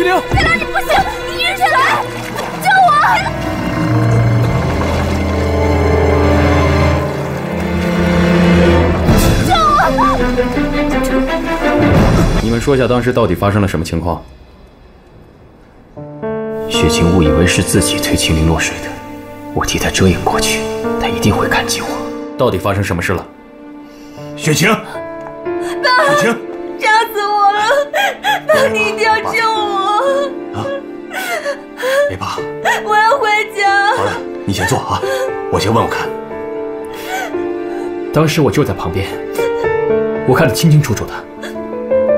灵，天良，你不行，你晕下来，救我！救我！你们说一下当时到底发生了什么情况？雪晴误以为是自己推青灵落水的，我替她遮掩过去，她一定会感激我。到底发生什么事了？雪晴，爸，雪晴，杀死我了！爸，你一定要救我！啊，别怕，我要回家。好了，你先坐啊，我先问问看。当时我就在旁边，我看得清清楚楚的。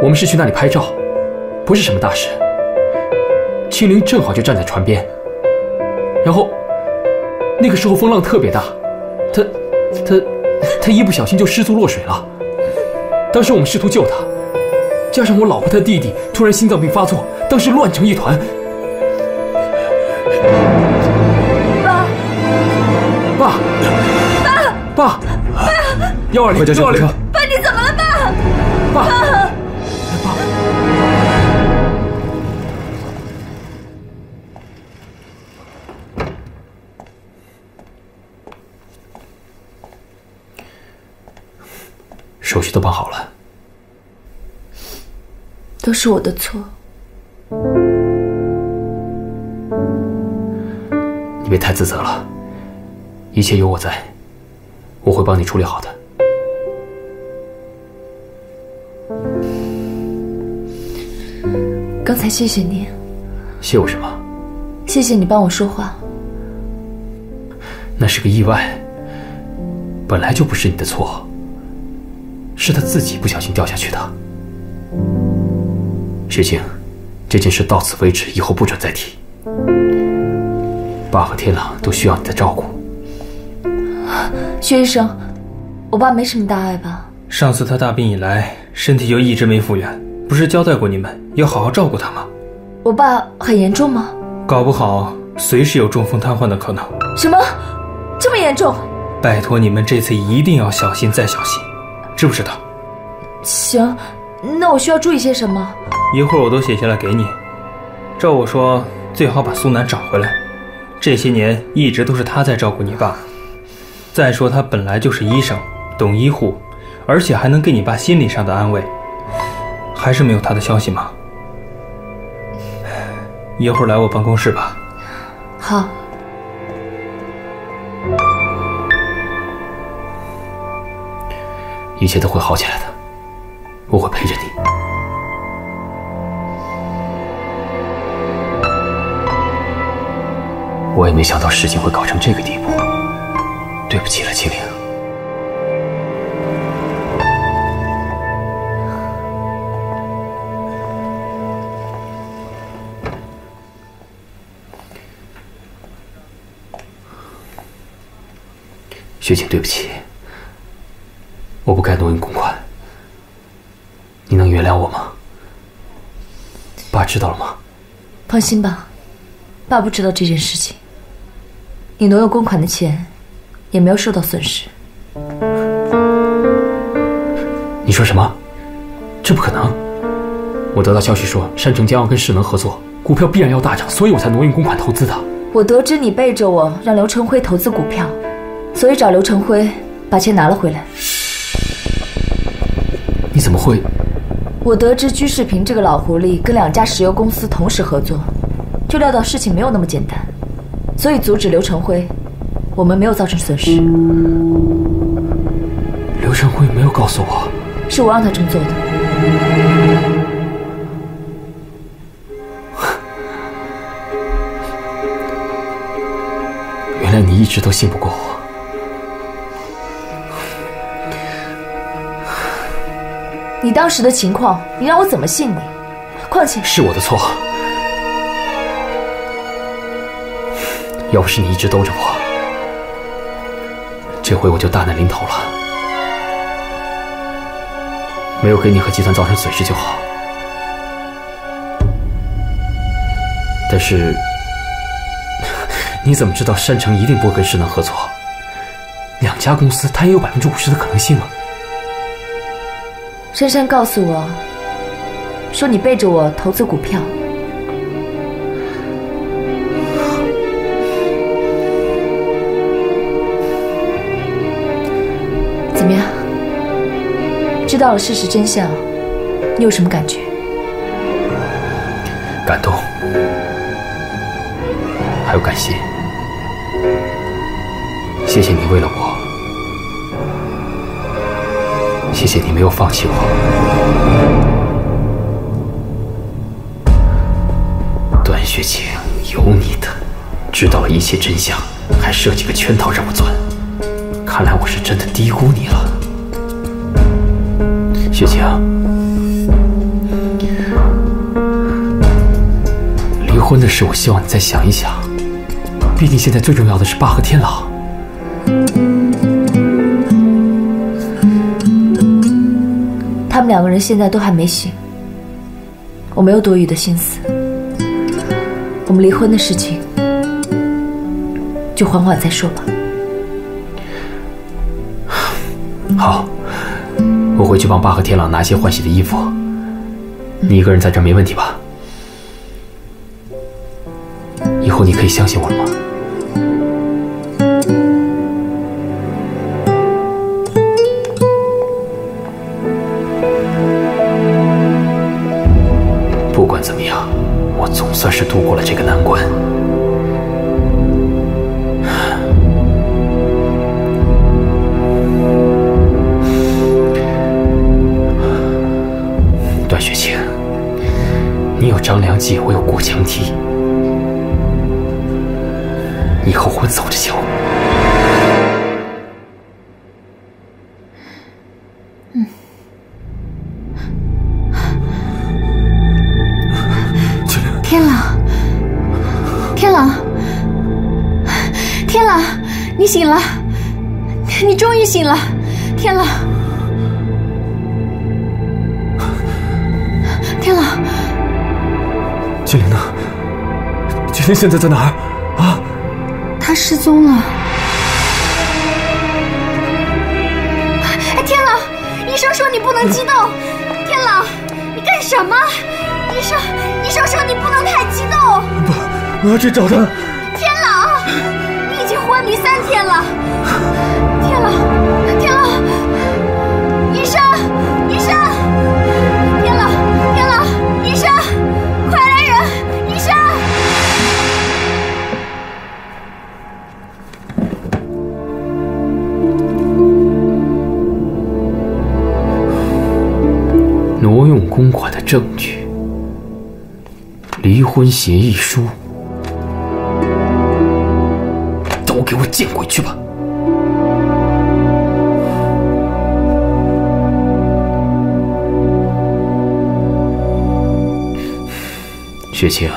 我们是去那里拍照，不是什么大事。青灵正好就站在船边，然后那个时候风浪特别大，他一不小心就失足落水了。当时我们试图救他，加上我老婆她弟弟突然心脏病发作，当时乱成一团。爸，120，快叫救护车！爸，你怎么了，爸？爸。手续都办好了，都是我的错。你别太自责了，一切有我在，我会帮你处理好的。刚才谢谢你。谢我什么？谢谢你帮我说话。那是个意外，本来就不是你的错。是他自己不小心掉下去的。雪晴，这件事到此为止，以后不准再提。爸和天朗都需要你的照顾。薛医生，我爸没什么大碍吧？上次他大病以来，身体就一直没复原，不是交代过你们要好好照顾他吗？我爸很严重吗？搞不好随时有中风瘫痪的可能。什么？这么严重？拜托你们这次一定要小心再小心。知不知道？行，那我需要注意些什么？一会儿我都写下来给你。照我说，最好把苏南找回来。这些年一直都是他在照顾你爸。再说他本来就是医生，懂医护，而且还能给你爸心理上的安慰。还是没有他的消息吗？一会儿来我办公室吧。好。一切都会好起来的，我会陪着你。我也没想到事情会搞成这个地步，对不起了，青灵。雪晴，对不起。我不该挪用公款，你能原谅我吗？爸知道了吗？放心吧，爸不知道这件事情。你挪用公款的钱，也没有受到损失。你说什么？这不可能！我得到消息说，山城将要跟势能合作，股票必然要大涨，所以我才挪用公款投资的。我得知你背着我让刘成辉投资股票，所以找刘成辉把钱拿了回来。你怎么会？我得知居士平这个老狐狸跟2家石油公司同时合作，就料到事情没有那么简单，所以阻止刘成辉，我们没有造成损失。刘成辉没有告诉我，是我让他这么做的。原来你一直都信不过我。你当时的情况，你让我怎么信你？况且是我的错，要不是你一直兜着我，这回我就大难临头了。没有给你和集团造成损失就好。但是，你怎么知道山城一定不会跟势能合作？2家公司，它也有50%的可能性啊。珊珊告诉我，说你背着我投资股票，道了事实真相，你有什么感觉？感动，还有感谢。谢谢你为了我，谢谢你没有放弃我。段雪晴，有你的，知道了一切真相，还设计个圈套让我钻。看来我是真的低估你了，雪晴。离婚的事，我希望你再想一想。毕竟现在最重要的是爸和天狼。他们2个人现在都还没醒，我没有多余的心思。我们离婚的事情，就缓缓再说吧。好，我回去帮爸和天狼拿些换洗的衣服。你一个人在这儿没问题吧？以后你可以相信我了吗？不管怎么样，我总算是度过了这个难关。段雪晴，你有张良计，我有过墙梯。以后我走着瞧。天狼，天狼，天狼，你醒了，你终于醒了，天狼，天狼，金灵呢？金灵现在在哪儿？啊？他失踪了。哎，天狼，医生说你不能激动。天狼，你干什么？医生说你不能太激动。不，我要去找他。天狼，你已经昏迷3天了。天狼，天狼，医生，天狼，医生，快来人，医生。挪用公款的证据，离婚协议书，都给我见鬼去吧！雪晴，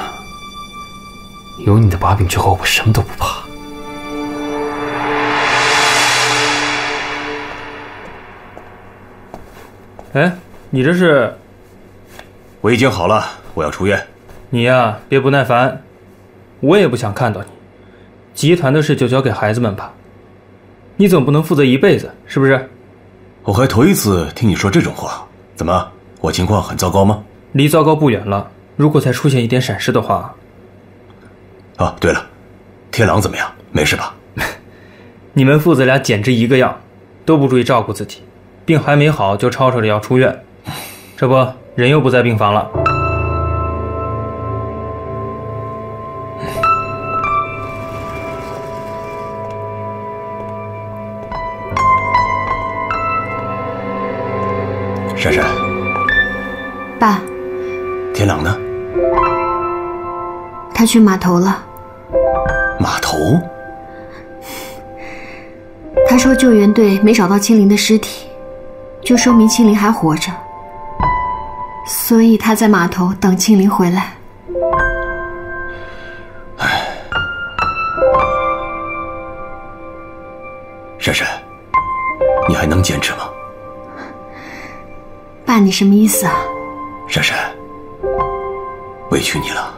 有你的把柄之后，我什么都不怕。哎，你这是？我已经好了，我要出院。你呀，别不耐烦，我也不想看到你。集团的事就交给孩子们吧，你总不能负责一辈子，是不是？我还头一次听你说这种话，怎么，我情况很糟糕吗？离糟糕不远了，如果再出现一点闪失的话……啊，对了，天狼怎么样？没事吧？你们父子俩简直一个样，都不注意照顾自己，病还没好就吵吵着要出院，这不人又不在病房了。珊珊，爸，天狼呢？他去码头了。码头？他说救援队没找到青灵的尸体，就说明青灵还活着，所以他在码头等青灵回来。唉，珊珊，你还能坚持吗？爸，你什么意思啊？珊珊，委屈你了。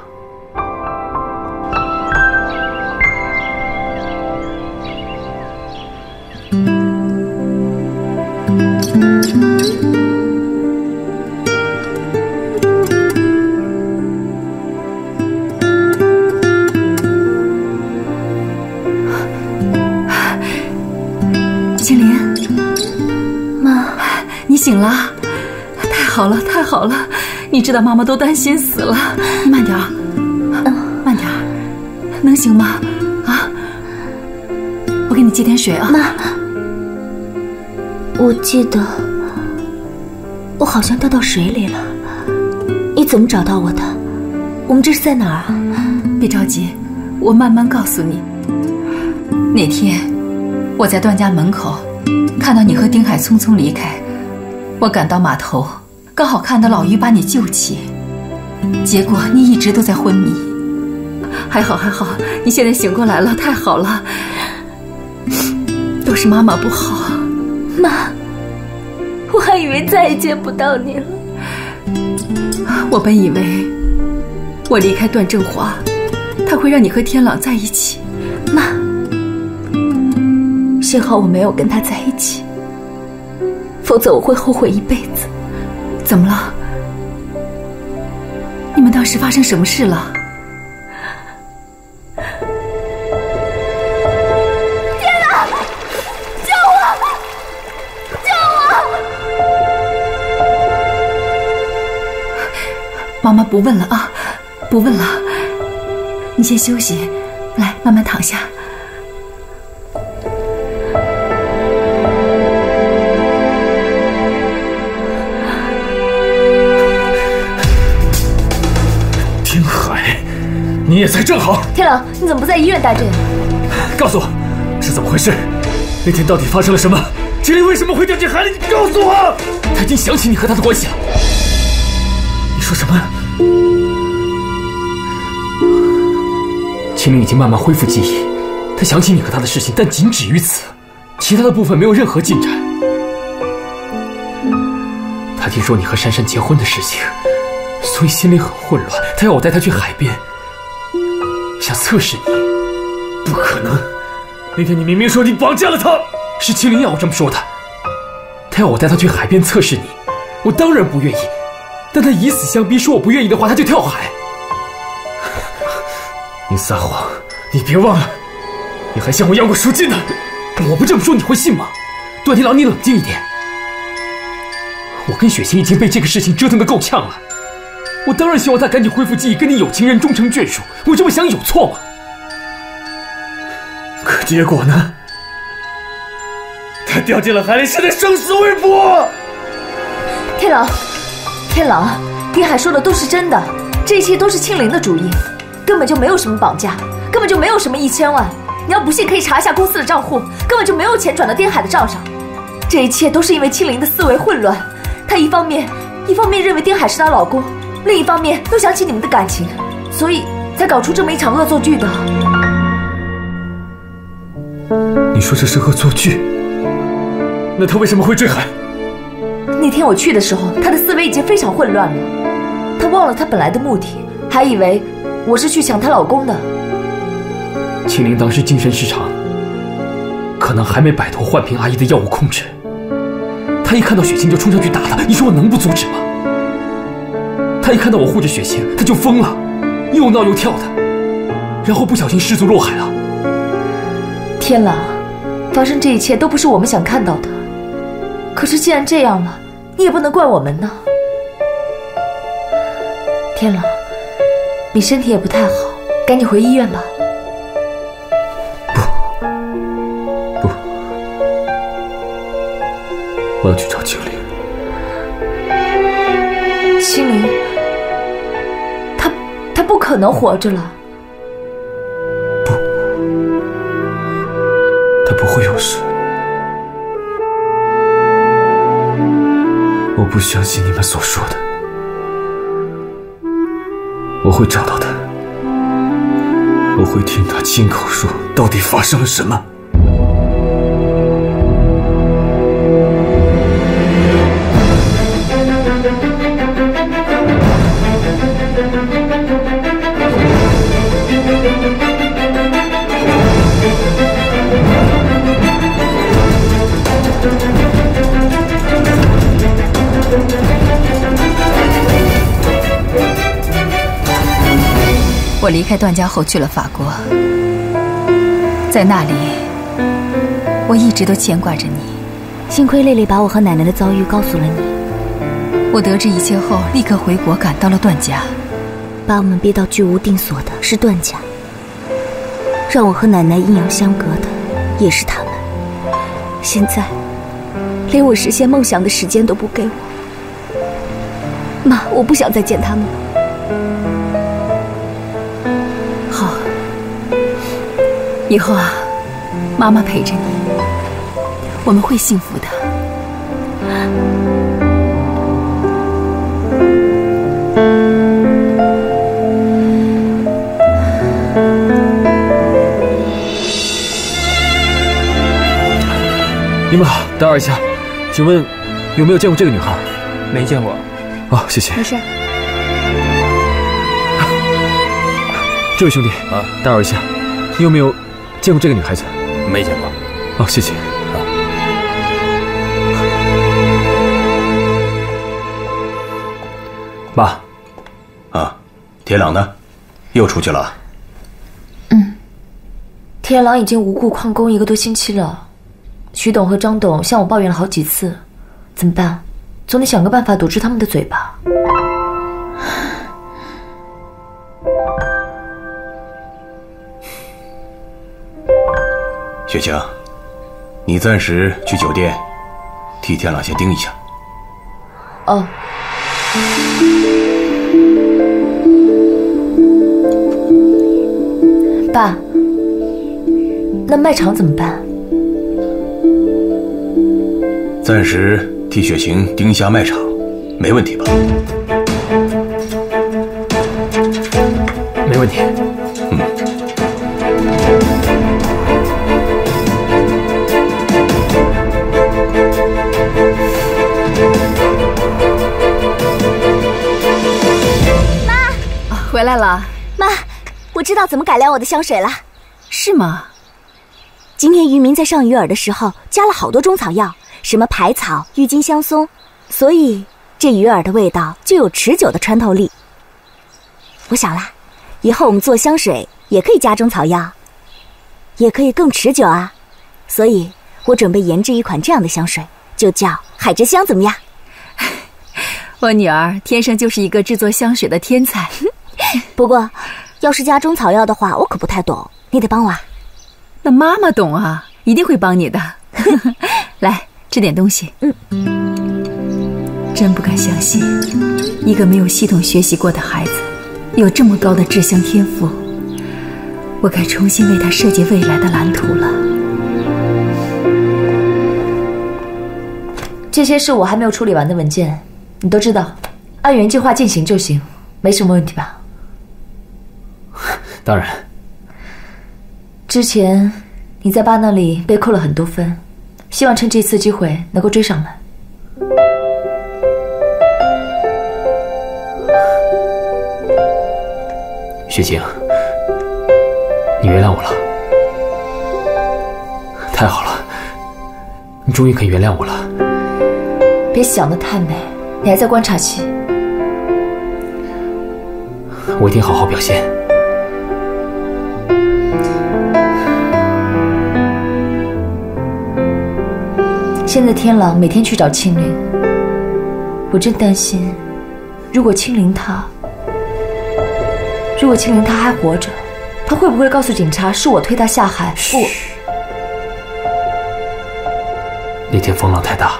醒了，太好了，太好了！你知道妈妈都担心死了。你慢点儿，慢点儿，能行吗？啊，我给你接点水啊。妈，我记得我好像掉到水里了，你怎么找到我的？我们这是在哪儿啊？别着急，我慢慢告诉你。那天我在段家门口看到你和丁海匆匆离开，我赶到码头，刚好看到老于把你救起，结果你一直都在昏迷。还好还好，你现在醒过来了，太好了。都是妈妈不好。妈，我还以为再也见不到你了。我本以为我离开段正华，他会让你和天朗在一起。妈，幸好我没有跟他在一起，否则我会后悔一辈子。怎么了？你们当时发生什么事了？天哪！救我！救我！妈妈不问了啊，不问了。你先休息，来，慢慢躺下。丁海，你也在正好。天朗，你怎么不在医院待着呀？告诉我，是怎么回事？那天到底发生了什么？秦林为什么会掉进海里？你告诉我！他已经想起你和他的关系了。你说什么？秦林已经慢慢恢复记忆，他想起你和他的事情，但仅止于此，其他的部分没有任何进展。他听说你和珊珊结婚的事情，所以心里很混乱。他要我带他去海边，想测试你。不可能！那天你明明说你绑架了他，是秦林要我这么说的。他要我带他去海边测试你，我当然不愿意。但他以死相逼，说我不愿意的话，他就跳海。你撒谎！你别忘了，你还向我要过赎金呢。我不这么说你会信吗？段天狼，你冷静一点。我跟雪晴已经被这个事情折腾得够呛了，我当然希望他赶紧恢复记忆，跟你有情人终成眷属。我这么想有错吗？可结果呢？他掉进了海里，现在生死未卜。天朗，天朗，丁海说的都是真的，这一切都是青灵的主意，根本就没有什么绑架，根本就没有什么1000万。你要不信，可以查一下公司的账户，根本就没有钱转到丁海的账上。这一切都是因为青灵的思维混乱，她一方面认为丁海是她老公，另一方面又想起你们的感情，所以才搞出这么一场恶作剧的。你说这是恶作剧？那他为什么会坠海？那天我去的时候，他的思维已经非常混乱了，他忘了他本来的目的，还以为我是去抢她老公的。青灵当时精神失常，可能还没摆脱幻萍阿姨的药物控制。他一看到雪晴就冲上去打他，你说我能不阻止吗？他一看到我护着雪晴，他就疯了，又闹又跳的，然后不小心失足落海了。天朗，发生这一切都不是我们想看到的，可是既然这样了，你也不能怪我们呢。天朗，你身体也不太好，赶紧回医院吧。不，我要去找青灵。青灵，他不可能活着了。他不会有事。我不相信你们所说的，我会找到他，我会听他亲口说到底发生了什么。我离开段家后去了法国，在那里我一直都牵挂着你。幸亏丽丽把我和奶奶的遭遇告诉了你。我得知一切后，立刻回国赶到了段家。把我们逼到居无定所的是段家，让我和奶奶阴阳相隔的也是他们。现在，连我实现梦想的时间都不给我。妈，我不想再见他们了。好，以后啊，妈妈陪着你，我们会幸福的。你们好，打扰一下，请问有没有见过这个女孩？没见过。哦，谢谢。没事。这位兄弟啊，打扰一下，你有没有见过这个女孩子？没见过。哦，谢谢。爸。啊，天朗呢？又出去了？天狼已经无故旷工1个多星期了。徐董和张董向我抱怨了好几次，怎么办？总得想个办法堵住他们的嘴吧。雪晴，你暂时去酒店替天朗先盯一下。哦。爸，那卖场怎么办？暂时替雪晴盯一下卖场，没问题吧？没问题。回来了。妈，我知道怎么改良我的香水了。是吗？今天渔民在上鱼饵的时候加了好多中草药，什么排草、郁金香松，所以这鱼饵的味道就有持久的穿透力。我想啦，以后我们做香水也可以加中草药，也可以更持久啊。所以我准备研制一款这样的香水，就叫海蜇香，怎么样？我女儿天生就是一个制作香水的天才。不过要是加中草药的话，我可不太懂，你得帮我啊。那妈妈懂啊，一定会帮你的。来，吃点东西。真不敢相信，一个没有系统学习过的孩子有这么高的制香天赋。我该重新为他设计未来的蓝图了。这些是我还没有处理完的文件，你都知道，按原计划进行就行，没什么问题吧？当然。之前你在爸那里被扣了很多分，希望趁这次机会能够追上来。雪晴，你原谅我了。太好了，你终于肯原谅我了。别想得太美，你还在观察期。我一定好好表现。现在天狼每天去找青灵，我真担心，如果青灵他还活着，他会不会告诉警察是我推他下海？那天风浪太大，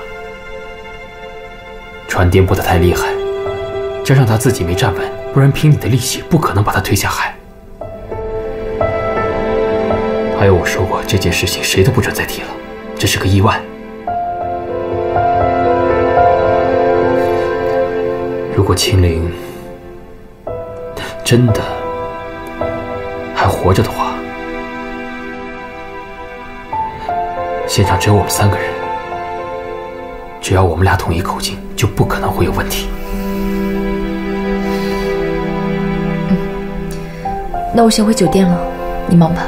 船颠簸得太厉害，加上他自己没站稳，不然凭你的力气不可能把他推下海。还有我说过，这件事情谁都不准再提了，这是个意外。如果青灵真的还活着的话，现场只有我们3个人，只要我们俩统一口径，就不可能会有问题。那我先回酒店了，你忙吧。